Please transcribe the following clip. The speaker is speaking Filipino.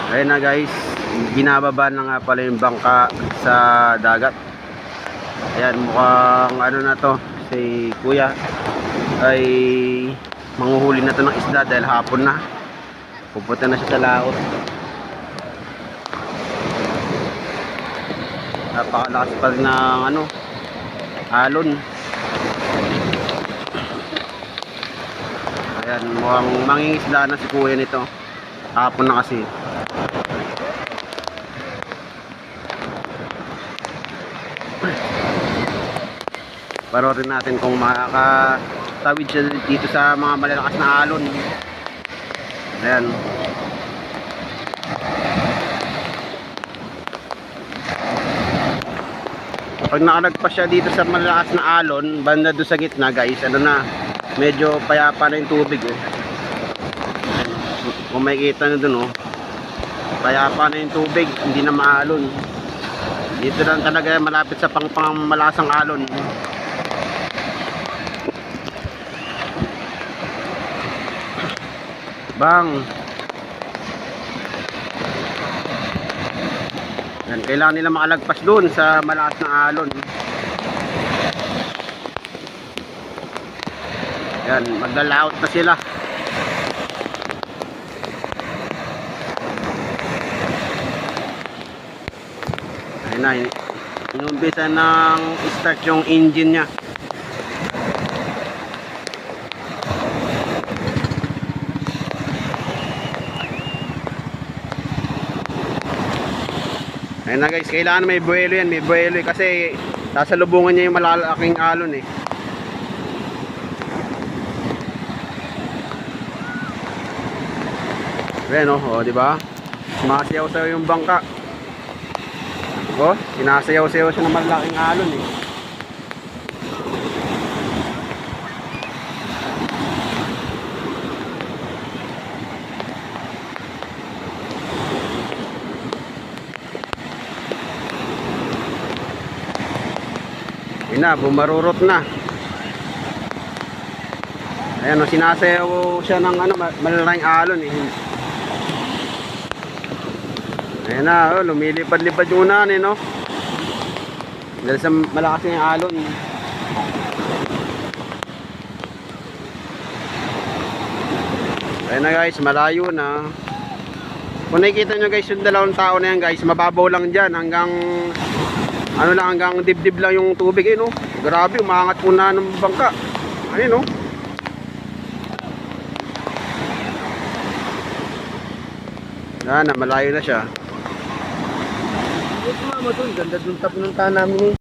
Ayun na guys, binababa na nga pala yung bangka sa dagat. Ayan, mukhang ano na to, si kuya ay manguhuli na to ng isda dahil hapon na. Pupunta na siya sa laot. Napakalakas pa rin ng ano, alon. Ayan, mukhang mangingisda na si kuya nito. Hapon na kasi. Parorin natin kung makakatawid siya dito sa mga malalakas na alon. Ayan. Pag nakalagpas siya dito sa malalakas na alon, banda doon sa gitna guys, ano na, medyo payapa na yung tubig oh. Kung makikita nyo dun oh, payapa na yung tubig, hindi na maalon. Dito lang talaga malapit sa pangmalasang alon. Bang. Yan, kailangan nila makalagpas doon sa malakas na alon. Yan, maglalaot na sila. Ayun na, inumbisa ng start yung engine nya. Ayun na guys, kailangan may buwelo yan, may buwelo kasi sasalubungan niya yung malalaking alon eh. Ayan oh, di ba? Sumasayaw-sayaw yung bangka. Oh, sinasayaw-sayaw siya ng malalaking alon eh. Ayun na, bumarurot na. Ayan o, sinasayaw siya ng ano, malalaking alon eh. Ayan na, oh, lumilipad-lipad yung unahan eh, no? Dahil sa malakas yung alon. Ayan na guys, malayo na. Kung nakikita nyo guys, yung dalawang tao na yan guys, mababaw lang dyan hanggang ano lang, hanggang dibdib lang yung tubig eh, no? Grabe, umangat po na ng bangka. Ayun, no? Yan na, malayo na siya. Ganda dun tap ng namin eh.